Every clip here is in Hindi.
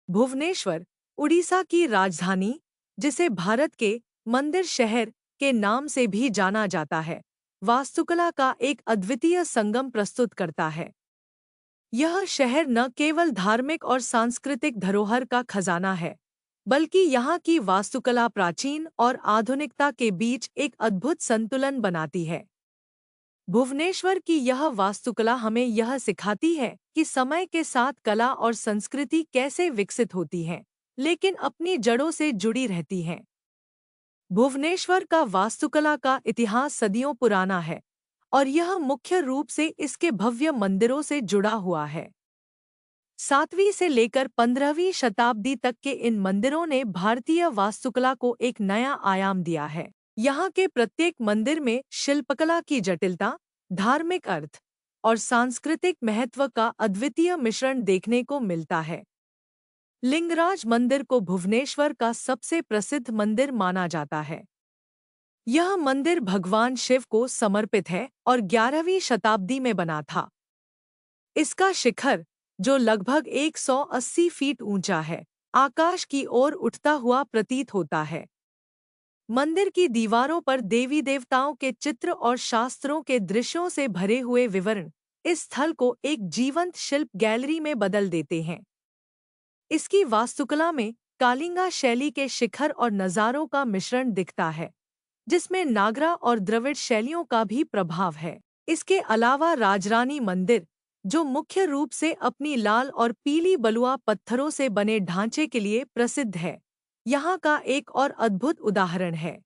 भुवनेश्वर, उड़ीसा की राजधानी, जिसे भारत के मंदिर शहर के नाम से भी जाना जाता है, वास्तुकला का एक अद्वितीय संगम प्रस्तुत करता है। यह शहर न केवल धार्मिक और सांस्कृतिक धरोहर का खजाना है, बल्कि यहाँ की वास्तुकला प्राचीन और आधुनिकता के बीच एक अद्भुत संतुलन बनाती है। भुवनेश्वर की यह वास्तुकला हमें यह सिखाती है कि समय के साथ कला और संस्कृति कैसे विकसित होती हैं, लेकिन अपनी जड़ों से जुड़ी रहती हैं। भुवनेश्वर का वास्तुकला का इतिहास सदियों पुराना है और यह मुख्य रूप से इसके भव्य मंदिरों से जुड़ा हुआ है। 7वीं से लेकर 15वीं शताब्दी तक के इन मंदिरों ने भारतीय वास्तुकला को एक नया आयाम दिया है। यहाँ के प्रत्येक मंदिर में शिल्पकला की जटिलता, धार्मिक अर्थ और सांस्कृतिक महत्व का अद्वितीय मिश्रण देखने को मिलता है। लिंगराज मंदिर को भुवनेश्वर का सबसे प्रसिद्ध मंदिर माना जाता है। यह मंदिर भगवान शिव को समर्पित है और 11वीं शताब्दी में बना था। इसका शिखर, जो लगभग 180 फीट ऊंचा है, आकाश की ओर उठता हुआ प्रतीत होता है। मंदिर की दीवारों पर देवी देवताओं के चित्र और शास्त्रों के दृश्यों से भरे हुए विवरण इस स्थल को एक जीवंत शिल्प गैलरी में बदल देते हैं। इसकी वास्तुकला में कालिंगा शैली के शिखर और नज़ारों का मिश्रण दिखता है, जिसमें नागरा और द्रविड़ शैलियों का भी प्रभाव है। इसके अलावा राजरानी मंदिर, जो मुख्य रूप से अपनी लाल और पीली बलुआ पत्थरों से बने ढांचे के लिए प्रसिद्ध है, यहाँ का एक और अद्भुत उदाहरण है।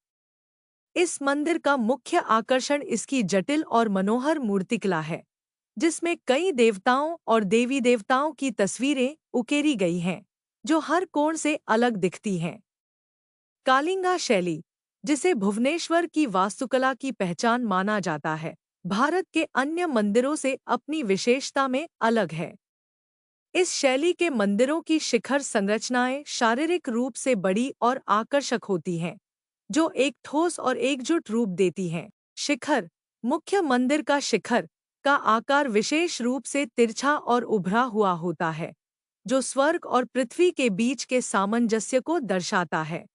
इस मंदिर का मुख्य आकर्षण इसकी जटिल और मनोहर मूर्तिकला है, जिसमें कई देवताओं और देवी देवताओं की तस्वीरें उकेरी गई हैं, जो हर कोण से अलग दिखती हैं। कालिंगा शैली, जिसे भुवनेश्वर की वास्तुकला की पहचान माना जाता है, भारत के अन्य मंदिरों से अपनी विशेषता में अलग है। इस शैली के मंदिरों की शिखर संरचनाएं शारीरिक रूप से बड़ी और आकर्षक होती हैं, जो एक ठोस और एकजुट रूप देती हैं। शिखर, मुख्य मंदिर का शिखर का आकार विशेष रूप से तिरछा और उभरा हुआ होता है, जो स्वर्ग और पृथ्वी के बीच के सामंजस्य को दर्शाता है।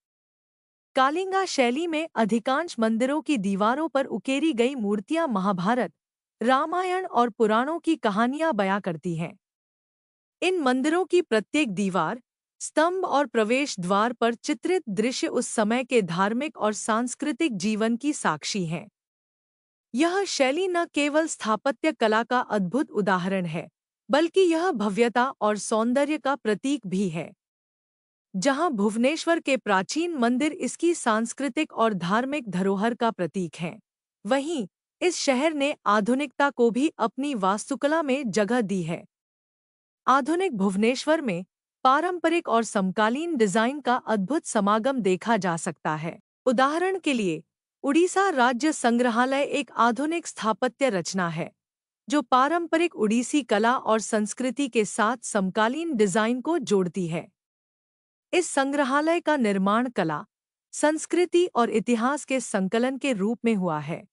कालिंगा शैली में अधिकांश मंदिरों की दीवारों पर उकेरी गई मूर्तियां महाभारत, रामायण और पुराणों की कहानियां बयां करती हैं। इन मंदिरों की प्रत्येक दीवार, स्तंभ और प्रवेश द्वार पर चित्रित दृश्य उस समय के धार्मिक और सांस्कृतिक जीवन की साक्षी हैं। यह शैली न केवल स्थापत्य कला का अद्भुत उदाहरण है, बल्कि यह भव्यता और सौंदर्य का प्रतीक भी है। जहां भुवनेश्वर के प्राचीन मंदिर इसकी सांस्कृतिक और धार्मिक धरोहर का प्रतीक हैं, वहीं इस शहर ने आधुनिकता को भी अपनी वास्तुकला में जगह दी है। आधुनिक भुवनेश्वर में पारंपरिक और समकालीन डिजाइन का अद्भुत समागम देखा जा सकता है। उदाहरण के लिए, उड़ीसा राज्य संग्रहालय एक आधुनिक स्थापत्य रचना है, जो पारंपरिक उड़ीसी कला और संस्कृति के साथ समकालीन डिजाइन को जोड़ती है। इस संग्रहालय का निर्माण कला, संस्कृति और इतिहास के संकलन के रूप में हुआ है।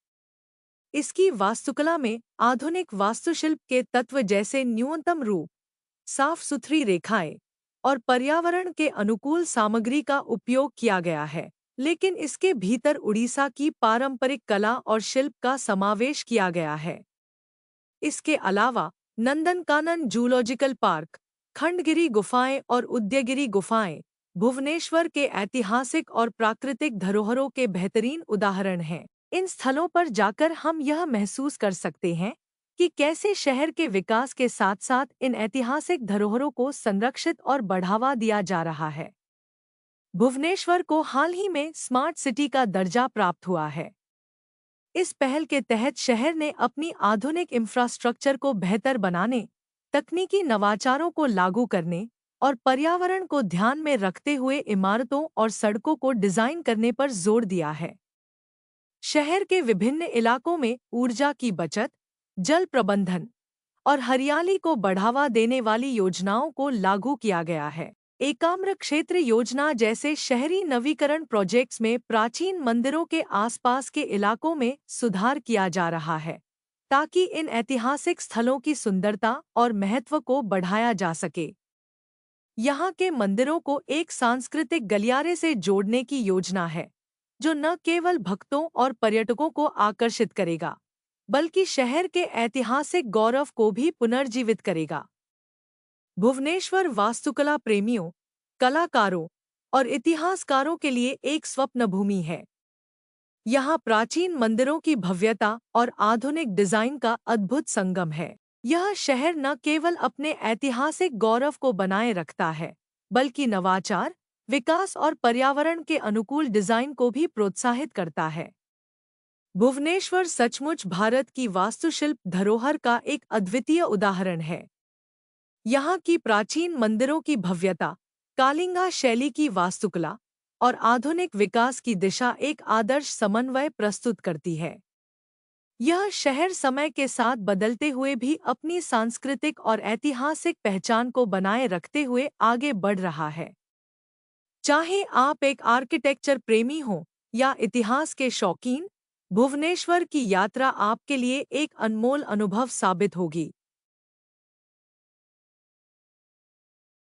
इसकी वास्तुकला में आधुनिक वास्तुशिल्प के तत्व जैसे न्यूनतम रूप, साफ सुथरी रेखाएं और पर्यावरण के अनुकूल सामग्री का उपयोग किया गया है, लेकिन इसके भीतर उड़ीसा की पारंपरिक कला और शिल्प का समावेश किया गया है। इसके अलावा नंदनकानन जूलॉजिकल पार्क, खंडगिरी गुफाएं और उदयगिरी गुफाएं भुवनेश्वर के ऐतिहासिक और प्राकृतिक धरोहरों के बेहतरीन उदाहरण हैं। इन स्थलों पर जाकर हम यह महसूस कर सकते हैं कि कैसे शहर के विकास के साथ-साथ इन ऐतिहासिक धरोहरों को संरक्षित और बढ़ावा दिया जा रहा है। भुवनेश्वर को हाल ही में स्मार्ट सिटी का दर्जा प्राप्त हुआ है। इस पहल के तहत शहर ने अपनी आधुनिक इंफ्रास्ट्रक्चर को बेहतर बनाने, तकनीकी नवाचारों को लागू करने और पर्यावरण को ध्यान में रखते हुए इमारतों और सड़कों को डिजाइन करने पर जोर दिया है। शहर के विभिन्न इलाकों में ऊर्जा की बचत, जल प्रबंधन और हरियाली को बढ़ावा देने वाली योजनाओं को लागू किया गया है। एकाम्र क्षेत्र योजना जैसे शहरी नवीकरण प्रोजेक्ट्स में प्राचीन मंदिरों के आसपास के इलाकों में सुधार किया जा रहा है, ताकि इन ऐतिहासिक स्थलों की सुंदरता और महत्व को बढ़ाया जा सके। यहाँ के मंदिरों को एक सांस्कृतिक गलियारे से जोड़ने की योजना है, जो न केवल भक्तों और पर्यटकों को आकर्षित करेगा, बल्कि शहर के ऐतिहासिक गौरव को भी पुनर्जीवित करेगा। भुवनेश्वर वास्तुकला प्रेमियों, कलाकारों और इतिहासकारों के लिए एक स्वप्न भूमि है। यहाँ प्राचीन मंदिरों की भव्यता और आधुनिक डिजाइन का अद्भुत संगम है। यह शहर न केवल अपने ऐतिहासिक गौरव को बनाए रखता है, बल्कि नवाचार, विकास और पर्यावरण के अनुकूल डिजाइन को भी प्रोत्साहित करता है। भुवनेश्वर सचमुच भारत की वास्तुशिल्प धरोहर का एक अद्वितीय उदाहरण है। यहाँ की प्राचीन मंदिरों की भव्यता, कालिंगा शैली की वास्तुकला और आधुनिक विकास की दिशा एक आदर्श समन्वय प्रस्तुत करती है। यह शहर समय के साथ बदलते हुए भी अपनी सांस्कृतिक और ऐतिहासिक पहचान को बनाए रखते हुए आगे बढ़ रहा है। चाहे आप एक आर्किटेक्चर प्रेमी हो या इतिहास के शौकीन, भुवनेश्वर की यात्रा आपके लिए एक अनमोल अनुभव साबित होगी।